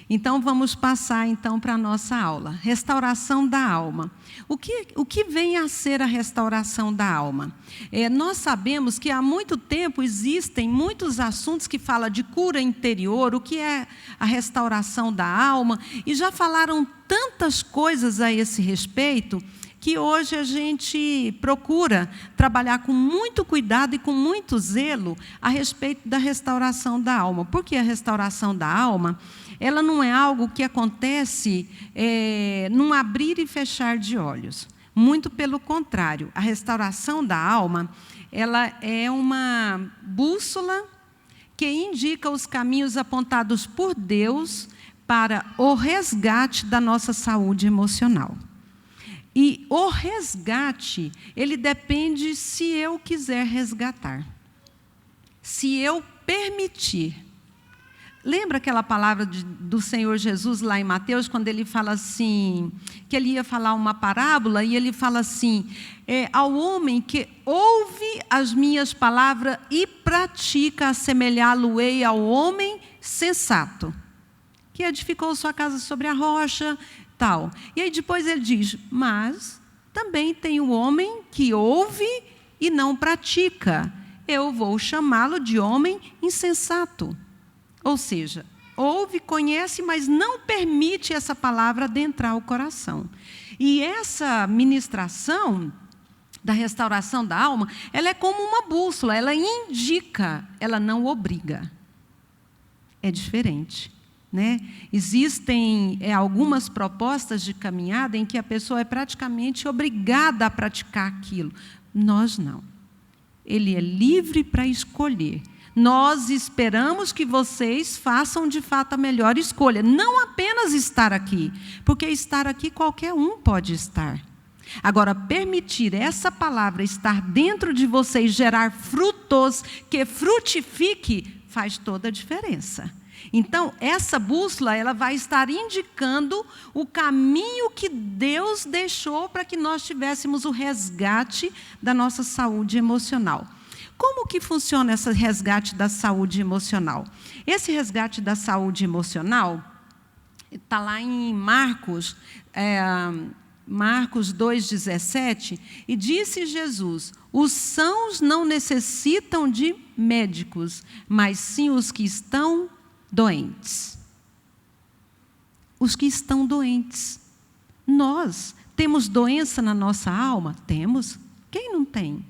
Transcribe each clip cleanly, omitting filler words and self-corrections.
Então, vamos passar então para a nossa aula. Restauração da alma. O que vem a ser a restauração da alma? Nós sabemos que há muito tempo existem muitos assuntos que falam de cura interior, o que é a restauração da alma, e já falaram tantas coisas a esse respeito, que hoje a gente procura trabalhar com muito cuidado e com muito zelo a respeito da restauração da alma. Porque a restauração da alma, ela não é algo que acontece num abrir e fechar de olhos. Muito pelo contrário, a restauração da alma, ela é uma bússola que indica os caminhos apontados por Deus para o resgate da nossa saúde emocional. E o resgate, ele depende se eu quiser resgatar. Se eu permitir. Lembra aquela palavra do Senhor Jesus lá em Mateus, quando ele fala assim, que ele ia falar uma parábola, e ele fala assim, ao homem que ouve as minhas palavras e pratica, assemelhá-lo-ei ao homem sensato, que edificou sua casa sobre a rocha, tal. E aí depois ele diz, mas também tem o homem que ouve e não pratica. Eu vou chamá-lo de homem insensato. Ou seja, ouve, conhece, mas não permite essa palavra adentrar o coração. E essa ministração da restauração da alma, ela é como uma bússola, ela indica, ela não obriga. É diferente. Né? Existem algumas propostas de caminhada em que a pessoa é praticamente obrigada a praticar aquilo. Nós não. Ele é livre para escolher. Nós esperamos que vocês façam de fato a melhor escolha. Não apenas estar aqui, porque estar aqui qualquer um pode estar. Agora, permitir essa palavra estar dentro de vocês, gerar frutos que frutifique, faz toda a diferença. Então, essa bússola, ela vai estar indicando o caminho que Deus deixou para que nós tivéssemos o resgate da nossa saúde emocional. Como que funciona esse resgate da saúde emocional? Esse resgate da saúde emocional está lá em Marcos 2,17, e disse Jesus, os sãos não necessitam de médicos, mas sim os que estão doentes. Os que estão doentes. Nós temos doença na nossa alma? Temos. Quem não tem?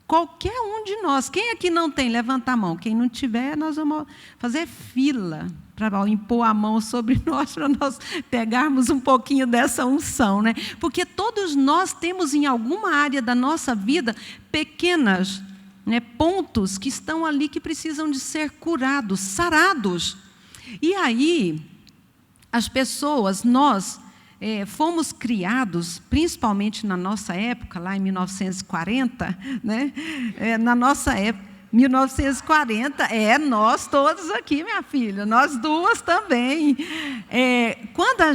Qualquer um de nós. Quem aqui não tem? Levanta a mão. Quem não tiver, nós vamos fazer fila para impor a mão sobre nós, para nós pegarmos um pouquinho dessa unção, né? Porque todos nós temos em alguma área da nossa vida pequenas, pontos que estão ali que precisam de ser curados, sarados. E aí, as pessoas, nós fomos criados, principalmente na nossa época, lá em 1940, né? Na nossa época, 1940, nós todos aqui, minha filha, nós duas também. Quando a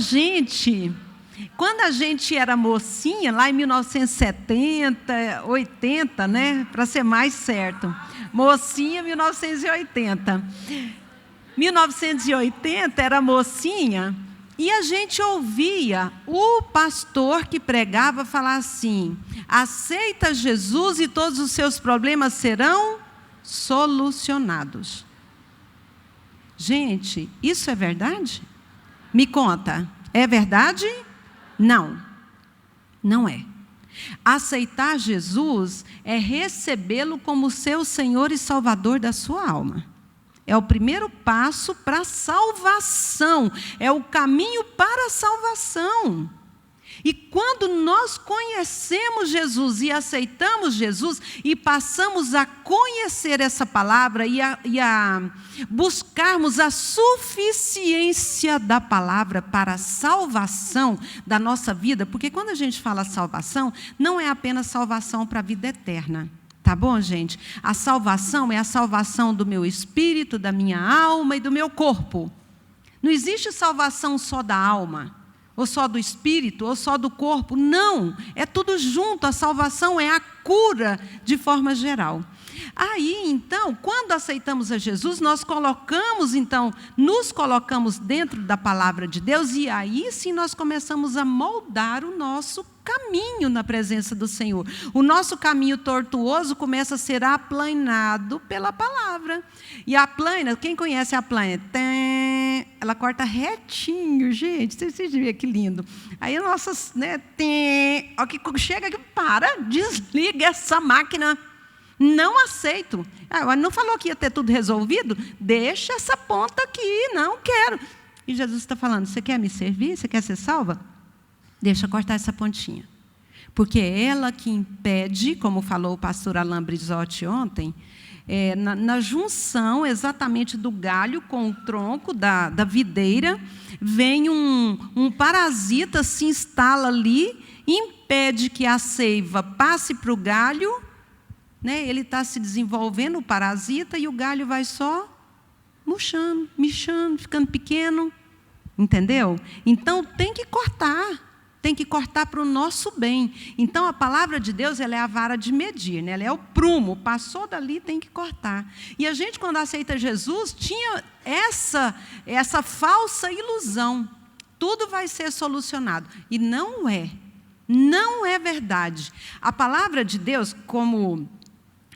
gente era mocinha, lá em 1970, 80, né, para ser mais certo, mocinha 1980. 1980 era mocinha, e a gente ouvia o pastor que pregava falar assim, aceita Jesus e todos os seus problemas serão solucionados. Gente, isso é verdade? Me conta, é verdade? Não, não é. Aceitar Jesus é recebê-lo como seu Senhor e Salvador da sua alma. É o primeiro passo para a salvação, é o caminho para a salvação. E quando nós conhecemos Jesus e aceitamos Jesus e passamos a conhecer essa palavra e a buscarmos a suficiência da palavra para a salvação da nossa vida, porque quando a gente fala salvação, não é apenas salvação para a vida eterna. Tá bom, gente? A salvação é a salvação do meu espírito, da minha alma e do meu corpo. Não existe salvação só da alma, ou só do espírito, ou só do corpo. Não, é tudo junto. A salvação é a cura de forma geral. Aí, então, quando aceitamos a Jesus, nós nos colocamos dentro da palavra de Deus, e aí sim nós começamos a moldar o nosso caminho na presença do Senhor. O nosso caminho tortuoso começa a ser aplanado pela palavra. E a plana, quem conhece a plana? Ela corta retinho, gente. Vocês viram que lindo. Aí nossas, né? Ó, que chega que para, desliga essa máquina. Não aceito. Não falou que ia ter tudo resolvido? Deixa essa ponta aqui, não quero. E Jesus está falando, você quer me servir? Você quer ser salva? Deixa eu cortar essa pontinha. Porque é ela que impede, como falou o pastor Alain Brizotti ontem, na junção exatamente do galho com o tronco da videira, vem um parasita, se instala ali, impede que a seiva passe para o galho, né? Ele está se desenvolvendo, o parasita, e o galho vai só murchando, ficando pequeno. Entendeu? Então, tem que cortar para o nosso bem. Então, a palavra de Deus, ela é a vara de medir, né? Ela é o prumo, passou dali, tem que cortar. E a gente, quando aceita Jesus, tinha essa falsa ilusão. Tudo vai ser solucionado. E não é verdade. A palavra de Deus, como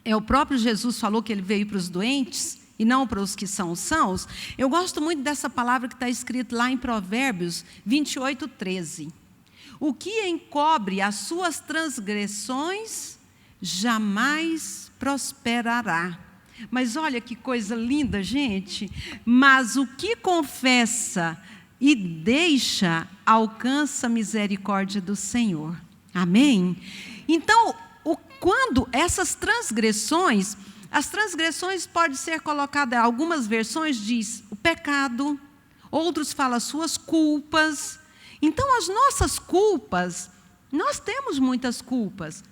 o próprio Jesus falou que ele veio para os doentes, e não para os que são sãos, eu gosto muito dessa palavra que está escrita lá em Provérbios 28:13. O que encobre as suas transgressões, jamais prosperará. Mas olha que coisa linda, gente. Mas o que confessa e deixa, alcança a misericórdia do Senhor. Amém? Então, quando essas transgressões... As transgressões podem ser colocadas, algumas versões diz o pecado, outros falam as suas culpas. Então, as nossas culpas, nós temos muitas culpas.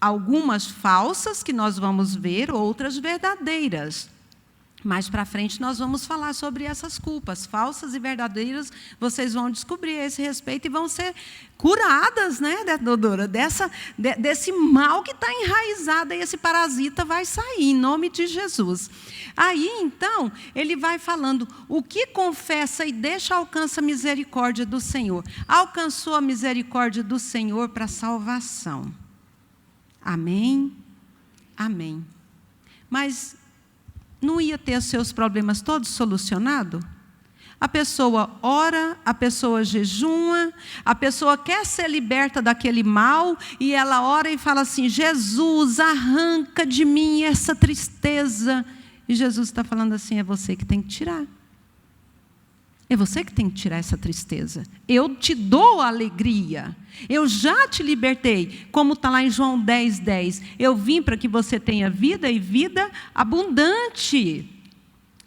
Algumas falsas, que nós vamos ver, outras verdadeiras. Mais para frente nós vamos falar sobre essas culpas, falsas e verdadeiras. Vocês vão descobrir a esse respeito e vão ser curadas, né, doutora, desse mal que está enraizado, e esse parasita vai sair, em nome de Jesus. Aí, então, ele vai falando, o que confessa e deixa, alcança a misericórdia do Senhor. Alcançou a misericórdia do Senhor para a salvação. Amém? Amém. Mas não ia ter os seus problemas todos solucionados? A pessoa ora, a pessoa jejuma, a pessoa quer ser liberta daquele mal, e ela ora e fala assim, Jesus, arranca de mim essa tristeza. E Jesus está falando assim, é você que tem que tirar. É você que tem que tirar essa tristeza. Eu te dou alegria. Eu já te libertei. Como está lá em João 10:10. Eu vim para que você tenha vida e vida abundante.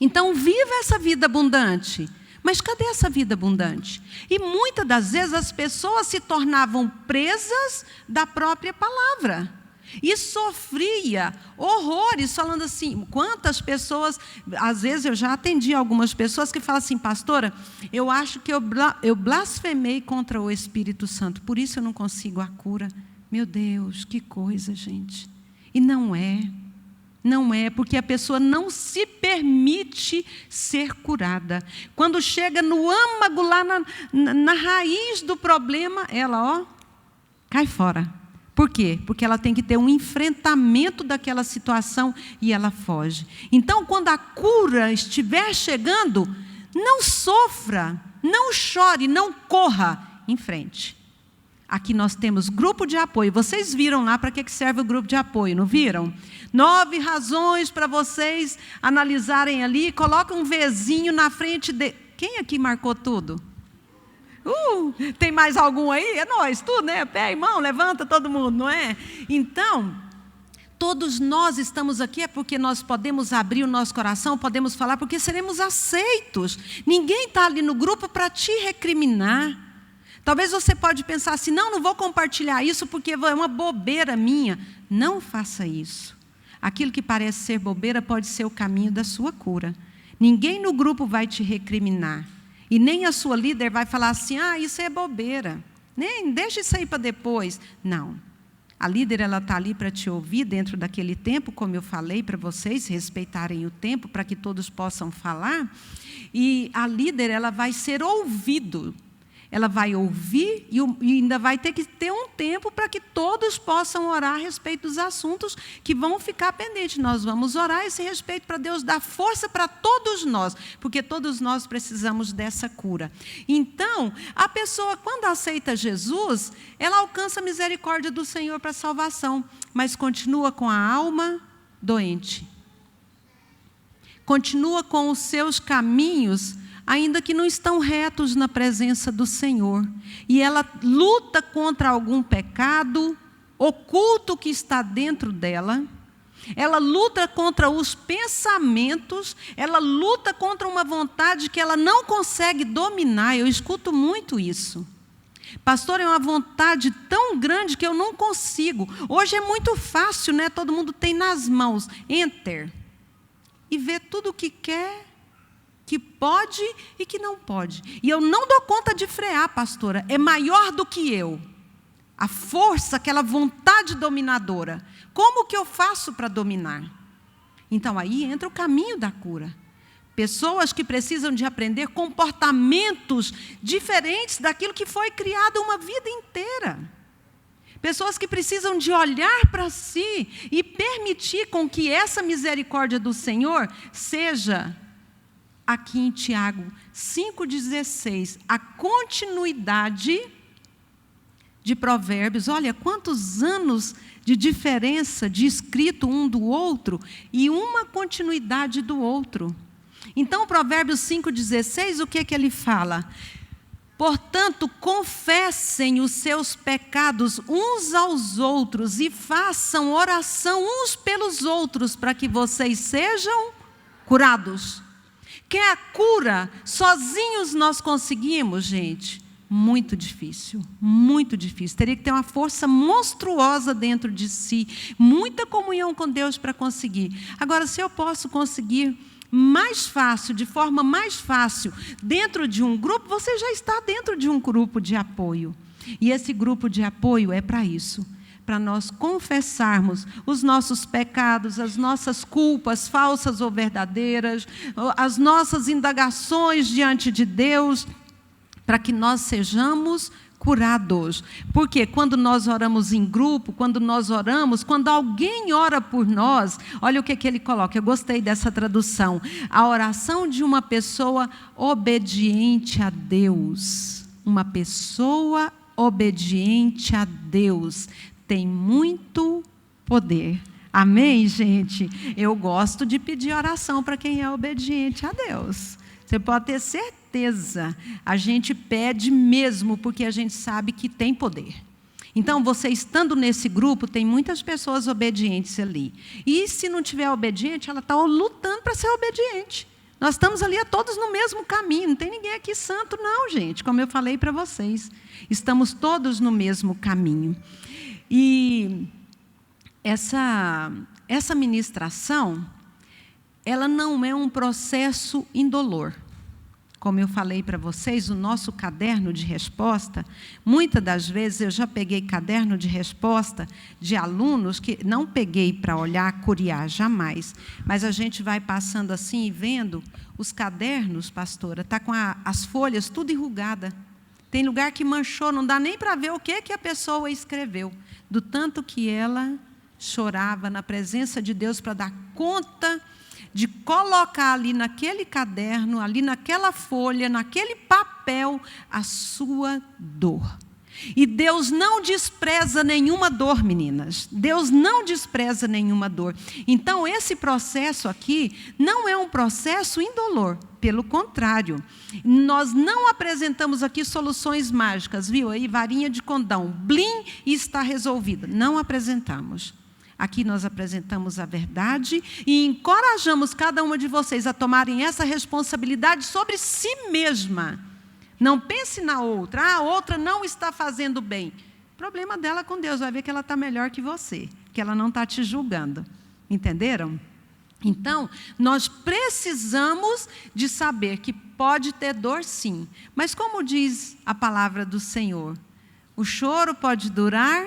Então, viva essa vida abundante. Mas cadê essa vida abundante? E muitas das vezes as pessoas se tornavam presas da própria palavra. E sofria horrores, falando assim, quantas pessoas, às vezes eu já atendi algumas pessoas que falam assim, pastora, eu acho que eu blasfemei contra o Espírito Santo, por isso eu não consigo a cura. Meu Deus, que coisa, gente. E não é, porque a pessoa não se permite ser curada. Quando chega no âmago, lá na raiz do problema, ela, cai fora. Por quê? Porque ela tem que ter um enfrentamento daquela situação e ela foge. Então, quando a cura estiver chegando, não sofra, não chore, não corra, em frente. Aqui nós temos grupo de apoio. Vocês viram lá para que serve o grupo de apoio, não viram? 9 razões para vocês analisarem ali. Coloca um Vzinho na frente de... Quem aqui marcou tudo? Tem mais algum aí? É nós, tudo, né? Pé e mão, levanta todo mundo, não é? Então, todos nós estamos aqui é porque nós podemos abrir o nosso coração, podemos falar, porque seremos aceitos. Ninguém está ali no grupo para te recriminar. Talvez você pode pensar assim, não vou compartilhar isso porque é uma bobeira minha. Não faça isso. Aquilo que parece ser bobeira pode ser o caminho da sua cura. Ninguém no grupo vai te recriminar. E nem a sua líder vai falar assim, isso é bobeira. Nem deixa isso aí para depois. Não. A líder, ela está ali para te ouvir dentro daquele tempo, como eu falei para vocês, respeitarem o tempo para que todos possam falar. E a líder, ela vai ser ouvido. Ela vai ouvir e ainda vai ter que ter um tempo para que todos possam orar a respeito dos assuntos que vão ficar pendentes. Nós vamos orar a esse respeito para Deus dar força para todos nós, porque todos nós precisamos dessa cura. Então, a pessoa, quando aceita Jesus, ela alcança a misericórdia do Senhor para a salvação, mas continua com a alma doente. Continua com os seus caminhos ainda que não estão retos na presença do Senhor. E ela luta contra algum pecado oculto que está dentro dela. Ela luta contra os pensamentos. Ela luta contra uma vontade que ela não consegue dominar. Eu escuto muito isso. Pastor, é uma vontade tão grande que eu não consigo. Hoje é muito fácil, né? Todo mundo tem nas mãos. Enter. E vê tudo o que quer, que pode e que não pode. E eu não dou conta de frear, pastora. É maior do que eu. A força, aquela vontade dominadora. Como que eu faço para dominar? Então, aí entra o caminho da cura. Pessoas que precisam de aprender comportamentos diferentes daquilo que foi criado uma vida inteira. Pessoas que precisam de olhar para si e permitir com que essa misericórdia do Senhor seja... Aqui em Tiago 5,16, a continuidade de Provérbios. Olha, quantos anos de diferença de escrito um do outro e uma continuidade do outro. Então, Provérbios 5,16, o que é que ele fala? Portanto, confessem os seus pecados uns aos outros e façam oração uns pelos outros para que vocês sejam curados. Quer a cura? Sozinhos nós conseguimos, gente? Muito difícil, muito difícil. Teria que ter uma força monstruosa dentro de si, muita comunhão com Deus para conseguir. Agora, se eu posso conseguir mais fácil, de forma mais fácil, dentro de um grupo, você já está dentro de um grupo de apoio. E esse grupo de apoio é para isso. Para nós confessarmos os nossos pecados, as nossas culpas, falsas ou verdadeiras, as nossas indagações diante de Deus, para que nós sejamos curados. Porque quando nós oramos em grupo, quando nós oramos, quando alguém ora por nós, olha o que ele coloca, eu gostei dessa tradução, a oração de uma pessoa obediente a Deus. Uma pessoa obediente a Deus tem muito poder. Amém, gente? Eu gosto de pedir oração para quem é obediente a Deus. Você pode ter certeza. A gente pede mesmo, porque a gente sabe que tem poder. Então, você estando nesse grupo, tem muitas pessoas obedientes ali. E se não tiver obediente, ela está lutando para ser obediente. Nós estamos ali todos no mesmo caminho. Não tem ninguém aqui santo, não, gente. Como eu falei para vocês. Estamos todos no mesmo caminho. E essa ministração, ela não é um processo indolor. Como eu falei para vocês, o nosso caderno de resposta, muitas das vezes eu já peguei caderno de resposta de alunos que não peguei para olhar, curiar, jamais. Mas a gente vai passando assim e vendo os cadernos, pastora, está com as folhas tudo enrugada. Tem lugar que manchou, não dá nem para ver o que a pessoa escreveu. Do tanto que ela chorava na presença de Deus para dar conta de colocar ali naquele caderno, ali naquela folha, naquele papel, a sua dor. E Deus não despreza nenhuma dor, meninas. Deus não despreza nenhuma dor. Então, esse processo aqui não é um processo indolor. Pelo contrário, nós não apresentamos aqui soluções mágicas, viu? Aí, varinha de condão, blim, e está resolvido. Não apresentamos. Aqui nós apresentamos a verdade e encorajamos cada uma de vocês a tomarem essa responsabilidade sobre si mesma. Não pense na outra. A outra não está fazendo bem. Problema dela com Deus. Vai ver que ela está melhor que você. Que ela não está te julgando. Entenderam? Então, nós precisamos de saber que pode ter dor, sim. Mas como diz a palavra do Senhor, o choro pode durar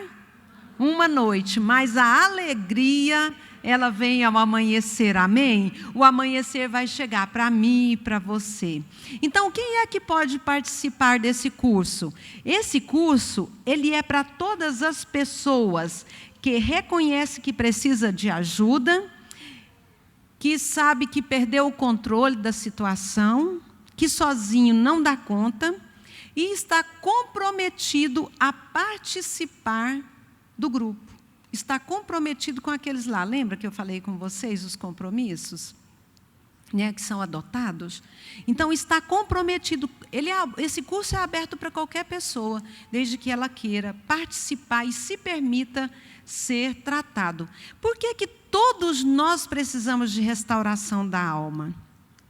uma noite, mas a alegria, ela vem ao amanhecer, amém? O amanhecer vai chegar para mim e para você. Então, quem é que pode participar desse curso? Esse curso, ele é para todas as pessoas que reconhecem que precisa de ajuda, que sabe que perdeu o controle da situação, que sozinho não dá conta, e está comprometido a participar do grupo. Está comprometido com aqueles lá. Lembra que eu falei com vocês os compromissos? Né, que são adotados? Então, está comprometido. Esse curso é aberto para qualquer pessoa, desde que ela queira participar e se permita ser tratado. Por que que todos nós precisamos de restauração da alma?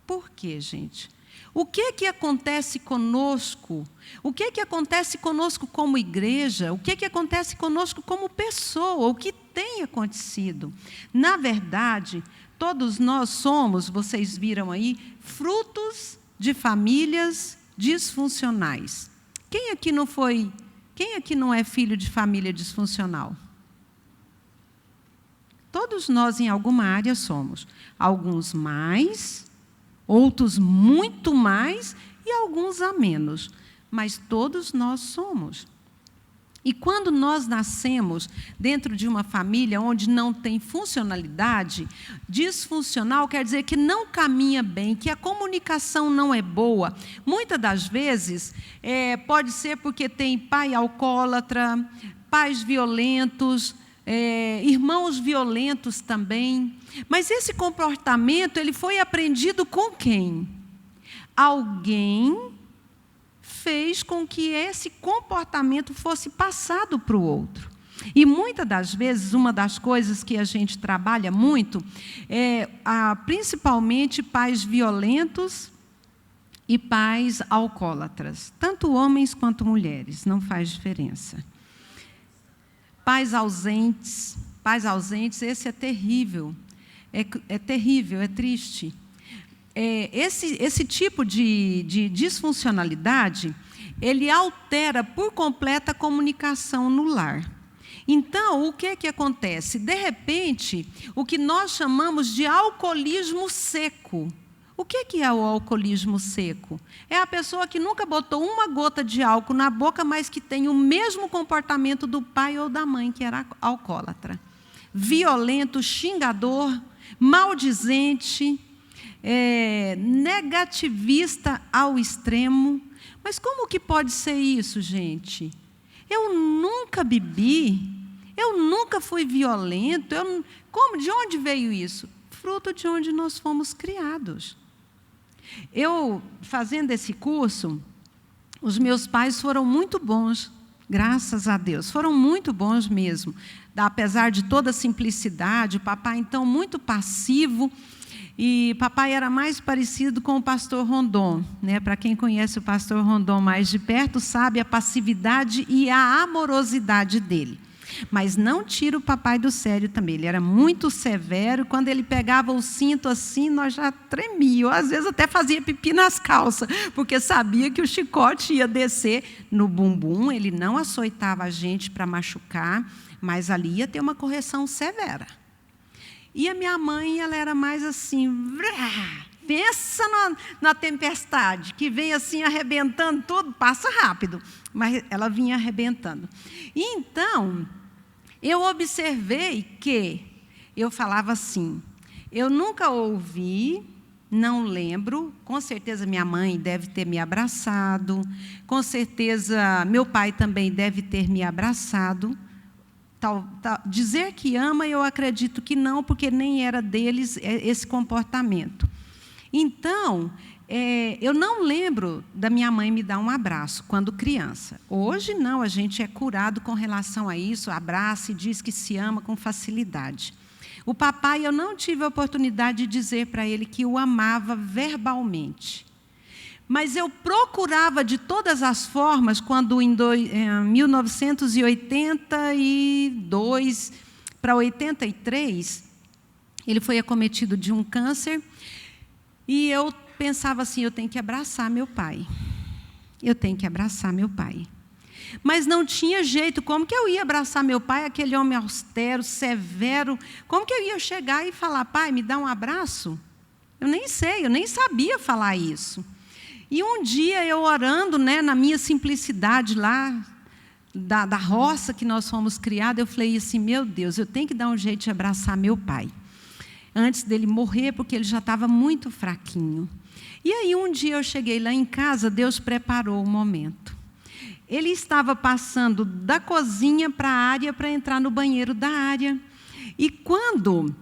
Por quê, gente? O que acontece conosco? O que acontece conosco como igreja? O que acontece conosco como pessoa? O que tem acontecido? Na verdade, todos nós somos, vocês viram aí, frutos de famílias disfuncionais. Quem aqui não é filho de família disfuncional? Todos nós, em alguma área, somos. Alguns mais, outros muito mais e alguns a menos. Mas todos nós somos. E quando nós nascemos dentro de uma família onde não tem funcionalidade, disfuncional quer dizer que não caminha bem, que a comunicação não é boa. Muitas das vezes, pode ser porque tem pai alcoólatra, pais violentos, irmãos violentos também. Mas esse comportamento, ele foi aprendido com quem? Alguém fez com que esse comportamento fosse passado para o outro. E muitas das vezes, uma das coisas que a gente trabalha muito é principalmente pais violentos e pais alcoólatras, tanto homens quanto mulheres, não faz diferença. Pais ausentes, esse é terrível, é terrível, é triste. Esse tipo de disfuncionalidade, ele altera por completo a comunicação no lar. Então, o que acontece? De repente, o que nós chamamos de alcoolismo seco. O que é o alcoolismo seco? É a pessoa que nunca botou uma gota de álcool na boca, mas que tem o mesmo comportamento do pai ou da mãe, que era alcoólatra. Violento, xingador, maldizente, negativista ao extremo. Mas como que pode ser isso, gente? Eu nunca bebi, eu nunca fui violento. De onde veio isso? Fruto de onde nós fomos criados. Eu, fazendo esse curso, os meus pais foram muito bons, graças a Deus, foram muito bons mesmo. Apesar de toda a simplicidade, o papai, então, muito passivo, e papai era mais parecido com o pastor Rondon, né? Para quem conhece o pastor Rondon mais de perto, sabe a passividade e a amorosidade dele. Mas não tira o papai do sério também. Ele era muito severo. Quando ele pegava o cinto assim, nós já tremíamos. Às vezes até fazia pipi nas calças, porque sabia que o chicote ia descer no bumbum. Ele não açoitava a gente para machucar, mas ali ia ter uma correção severa. E a minha mãe, ela era mais assim, pensa na tempestade, que vem assim arrebentando tudo, passa rápido, mas ela vinha arrebentando. E então, eu observei que eu falava assim, eu nunca ouvi, não lembro, com certeza minha mãe deve ter me abraçado, com certeza meu pai também deve ter me abraçado. Dizer que ama, eu acredito que não, porque nem era deles esse comportamento. Então, eu não lembro da minha mãe me dar um abraço quando criança. Hoje, não, a gente é curado com relação a isso, abraça e diz que se ama com facilidade. O papai, eu não tive a oportunidade de dizer para ele que o amava verbalmente. Mas eu procurava de todas as formas, quando em 1982 para 83, ele foi acometido de um câncer, e eu pensava assim, eu tenho que abraçar meu pai. Eu tenho que abraçar meu pai. Mas não tinha jeito. Como que eu ia abraçar meu pai, aquele homem austero, severo? Como que eu ia chegar e falar, pai, me dá um abraço? Eu nem sei, eu nem sabia falar isso. E um dia eu orando, né, na minha simplicidade lá, da roça que nós fomos criados, eu falei assim, meu Deus, eu tenho que dar um jeito de abraçar meu pai. Antes dele morrer, porque ele já estava muito fraquinho. E aí um dia eu cheguei lá em casa, Deus preparou o momento. Ele estava passando da cozinha para a área, para entrar no banheiro da área. E quando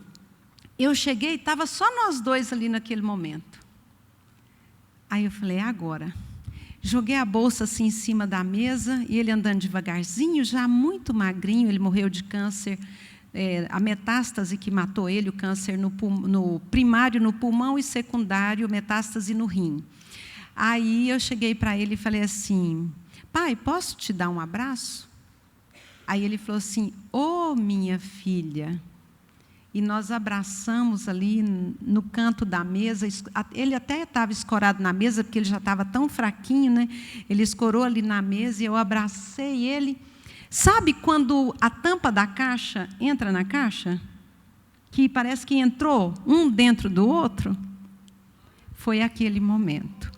eu cheguei, estava só nós dois ali naquele momento. Aí eu falei, agora. Joguei a bolsa assim em cima da mesa, e ele andando devagarzinho, já muito magrinho, ele morreu de câncer, a metástase que matou ele, o câncer no primário no pulmão e secundário, metástase no rim. Aí eu cheguei para ele e falei assim, pai, posso te dar um abraço? Aí ele falou assim, ô minha filha. E nós abraçamos ali no canto da mesa. Ele até estava escorado na mesa, porque ele já estava tão fraquinho, né? Ele escorou ali na mesa e eu abracei ele. Sabe quando a tampa da caixa entra na caixa? Que parece que entrou um dentro do outro? Foi aquele momento.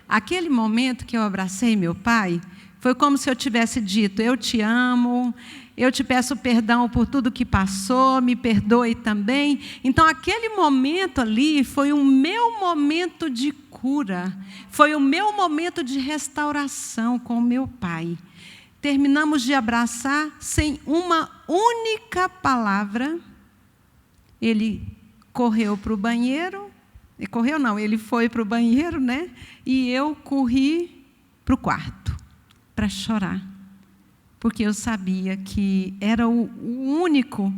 Aquele momento que eu abracei meu pai, foi como se eu tivesse dito, eu te amo, eu te peço perdão por tudo que passou, me perdoe também. Então, aquele momento ali foi o meu momento de cura, foi o meu momento de restauração com o meu pai. Terminamos de abraçar sem uma única palavra. Ele correu para o banheiro, ele foi para o banheiro, né? E eu corri para o quarto para chorar. Porque eu sabia que era o único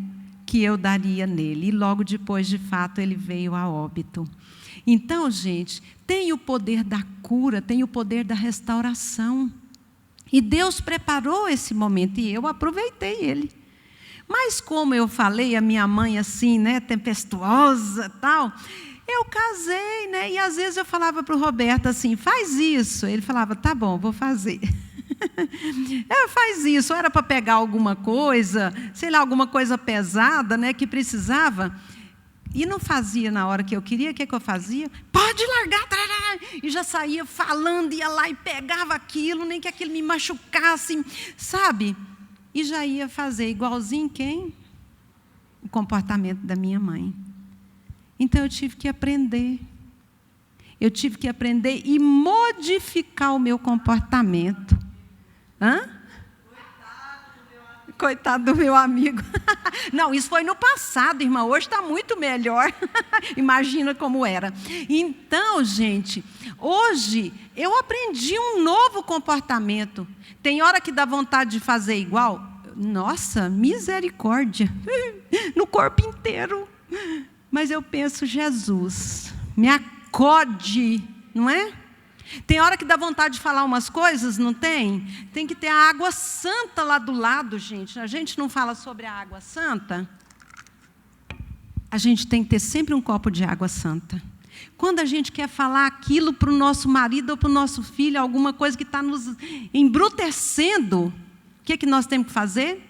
que eu daria nele. E logo depois, de fato, ele veio a óbito. Então, gente, tem o poder da cura, tem o poder da restauração. E Deus preparou esse momento e eu aproveitei ele. Mas como eu falei, a minha mãe assim, né, tempestuosa e tal, eu casei, né, e às vezes eu falava para o Roberto assim, faz isso. Ele falava, tá bom, vou fazer. Faz isso, era para pegar alguma coisa, sei lá, alguma coisa pesada, né, que precisava, e não fazia na hora que eu queria. O que eu fazia? Pode largar, e já saía falando, ia lá e pegava aquilo, nem que aquilo me machucasse, sabe? E já ia fazer igualzinho quem? O comportamento da minha mãe. Então eu tive que aprender. Eu tive que aprender e modificar o meu comportamento. Hã? Coitado do meu amigo. Não, isso foi no passado, irmã. Hoje está muito melhor. Imagina como era. Então, gente, hoje eu aprendi um novo comportamento. Tem hora que dá vontade de fazer igual. Nossa, misericórdia. No corpo inteiro. Mas eu penso, Jesus, me acode, não é? Tem hora que dá vontade de falar umas coisas, não tem? Tem que ter a água santa lá do lado, gente. A gente não fala sobre a água santa? A gente tem que ter sempre um copo de água santa. Quando a gente quer falar aquilo para o nosso marido ou para o nosso filho, alguma coisa que está nos embrutecendo, o que nós temos que fazer?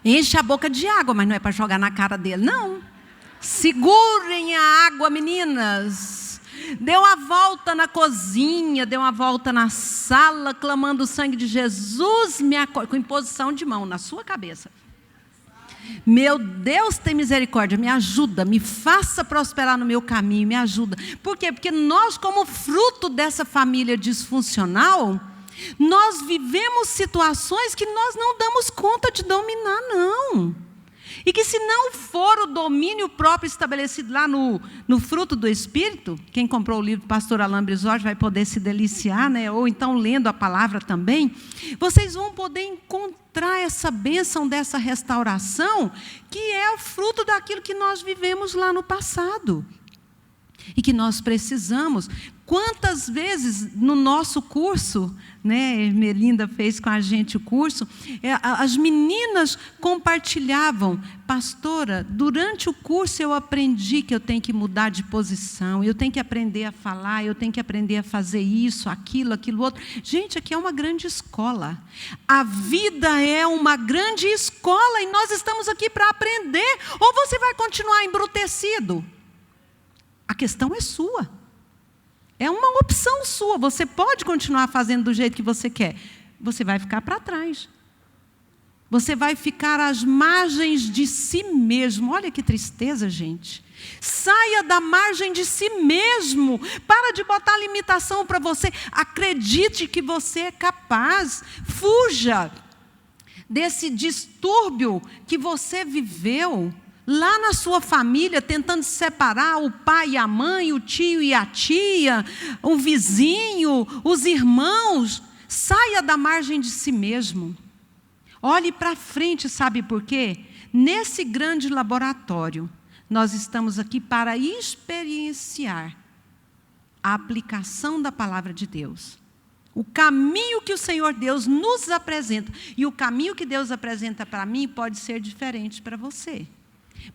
Enche a boca de água, mas não é para jogar na cara dele, não. Segurem a água, meninas. Deu uma volta na cozinha, deu uma volta na sala, clamando o sangue de Jesus, com imposição de mão na sua cabeça. Meu Deus, tem misericórdia, me ajuda, me faça prosperar no meu caminho, me ajuda. Por quê? Porque nós, como fruto dessa família disfuncional, nós vivemos situações que nós não damos conta de dominar, não. E que se não for o domínio próprio estabelecido lá no fruto do Espírito, quem comprou o livro do pastor Alain Brizotti vai poder se deliciar, né? Ou então lendo a palavra também, vocês vão poder encontrar essa bênção dessa restauração, que é o fruto daquilo que nós vivemos lá no passado. E que nós precisamos. Quantas vezes no nosso curso, né, Melinda fez com a gente o curso, as meninas compartilhavam: pastora, durante o curso eu aprendi que eu tenho que mudar de posição, eu tenho que aprender a falar, eu tenho que aprender a fazer isso, aquilo outro. Gente, aqui é uma grande escola. A vida é uma grande escola e nós estamos aqui para aprender. Ou você vai continuar embrutecido? A questão é sua. É uma opção sua. Você pode continuar fazendo do jeito que você quer. Você vai ficar para trás. Você vai ficar às margens de si mesmo. Olha que tristeza, gente. Saia da margem de si mesmo. Para de botar limitação para você. Acredite que você é capaz. Fuja desse distúrbio que você viveu lá na sua família, tentando separar o pai e a mãe, o tio e a tia, o vizinho, os irmãos. Saia da margem de si mesmo. Olhe para frente, sabe por quê? Nesse grande laboratório, nós estamos aqui para experienciar a aplicação da palavra de Deus. O caminho que o Senhor Deus nos apresenta. E o caminho que Deus apresenta para mim pode ser diferente para você.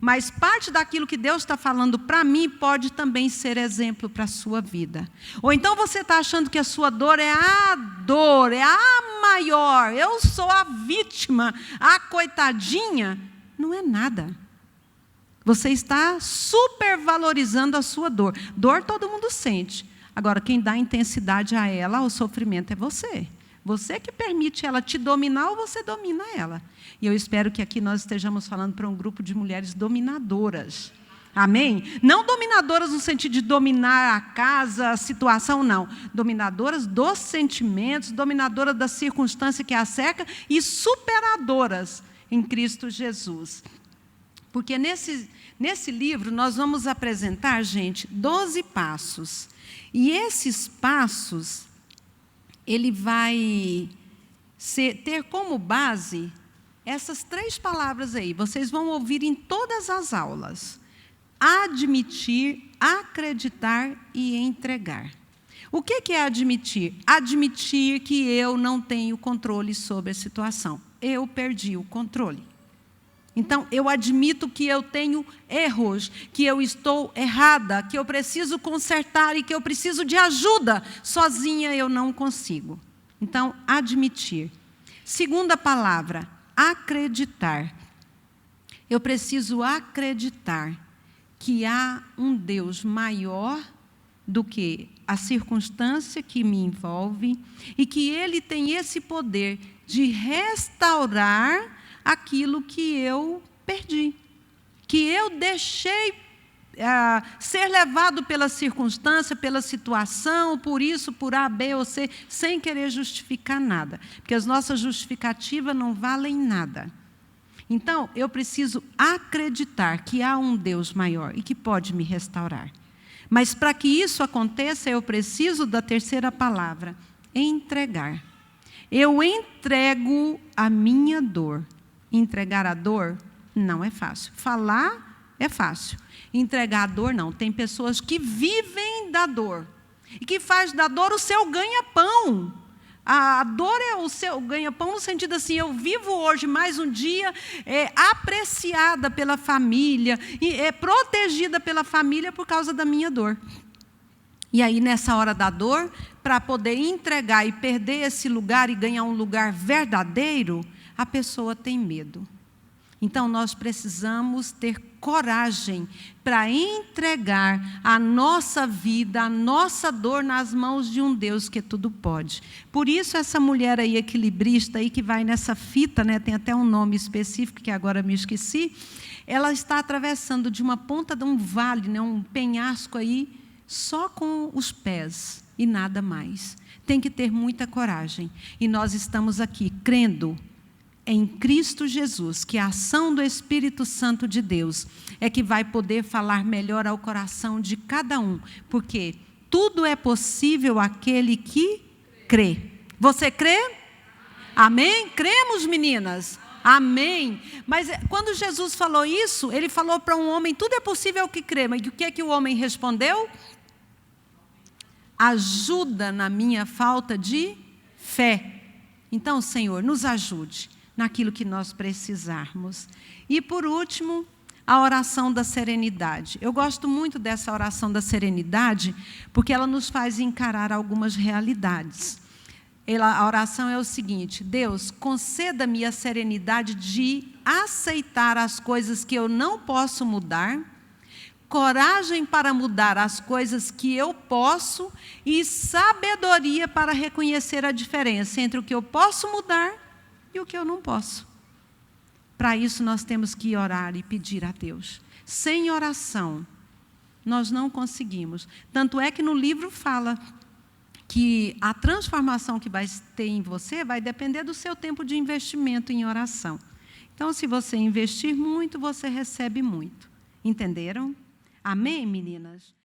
Mas parte daquilo que Deus está falando para mim pode também ser exemplo para a sua vida. Ou então você está achando que a sua dor, é a maior. Eu sou a vítima, a coitadinha. Não é nada. Você está supervalorizando a sua dor. Dor todo mundo sente. Agora, quem dá intensidade a ela, ao sofrimento, é você. Você que permite ela te dominar ou você domina ela. E eu espero que aqui nós estejamos falando para um grupo de mulheres dominadoras. Amém? Não dominadoras no sentido de dominar a casa, a situação, não. Dominadoras dos sentimentos, dominadoras da circunstância que a cerca e superadoras em Cristo Jesus. Porque nesse livro nós vamos apresentar, gente, 12 passos. E esses passos, ele vai ter como base essas 3 palavras aí. Vocês vão ouvir em todas as aulas. Admitir, acreditar e entregar. O que é admitir? Admitir que eu não tenho controle sobre a situação. Eu perdi o controle. Então, eu admito que eu tenho erros, que eu estou errada, que eu preciso consertar e que eu preciso de ajuda. Sozinha eu não consigo. Então, admitir. Segunda palavra, acreditar. Eu preciso acreditar que há um Deus maior do que a circunstância que me envolve e que Ele tem esse poder de restaurar aquilo que eu perdi, que eu deixei ser levado pela circunstância, pela situação, por isso, por A, B ou C, sem querer justificar nada, porque as nossas justificativas não valem nada. Então, eu preciso acreditar que há um Deus maior e que pode me restaurar. Mas para que isso aconteça, eu preciso da terceira palavra, entregar. Eu entrego a minha dor. Entregar a dor não é fácil. Falar é fácil. Entregar a dor não. Tem pessoas que vivem da dor. E que faz da dor o seu ganha-pão. A dor é o seu ganha-pão no sentido assim, eu vivo hoje mais um dia apreciada pela família, protegida pela família por causa da minha dor. E aí, nessa hora da dor, para poder entregar e perder esse lugar e ganhar um lugar verdadeiro, a pessoa tem medo. Então, nós precisamos ter coragem para entregar a nossa vida, a nossa dor nas mãos de um Deus que tudo pode. Por isso, essa mulher aí, equilibrista, aí, que vai nessa fita, né, tem até um nome específico que agora me esqueci, ela está atravessando de uma ponta de um vale, né, um penhasco aí, só com os pés e nada mais. Tem que ter muita coragem. E nós estamos aqui crendo em Cristo Jesus, que a ação do Espírito Santo de Deus é que vai poder falar melhor ao coração de cada um, porque tudo é possível àquele que crê. Você crê? Amém? Cremos, meninas? Amém? Mas quando Jesus falou isso, ele falou para um homem, tudo é possível ao que crê. Mas o que é que o homem respondeu? Ajuda na minha falta de fé. Então, Senhor, nos ajude naquilo que nós precisarmos. E por último, a oração da serenidade. Eu gosto muito dessa oração da serenidade, porque ela nos faz encarar algumas realidades. A oração é o seguinte: Deus, conceda-me a serenidade de aceitar as coisas que eu não posso mudar, coragem para mudar as coisas que eu posso e sabedoria para reconhecer a diferença entre o que eu posso mudar e o que eu não posso. Para isso nós temos que orar e pedir a Deus. Sem oração, nós não conseguimos. Tanto é que no livro fala que a transformação que vai ter em você vai depender do seu tempo de investimento em oração. Então, se você investir muito, você recebe muito. Entenderam? Amém, meninas?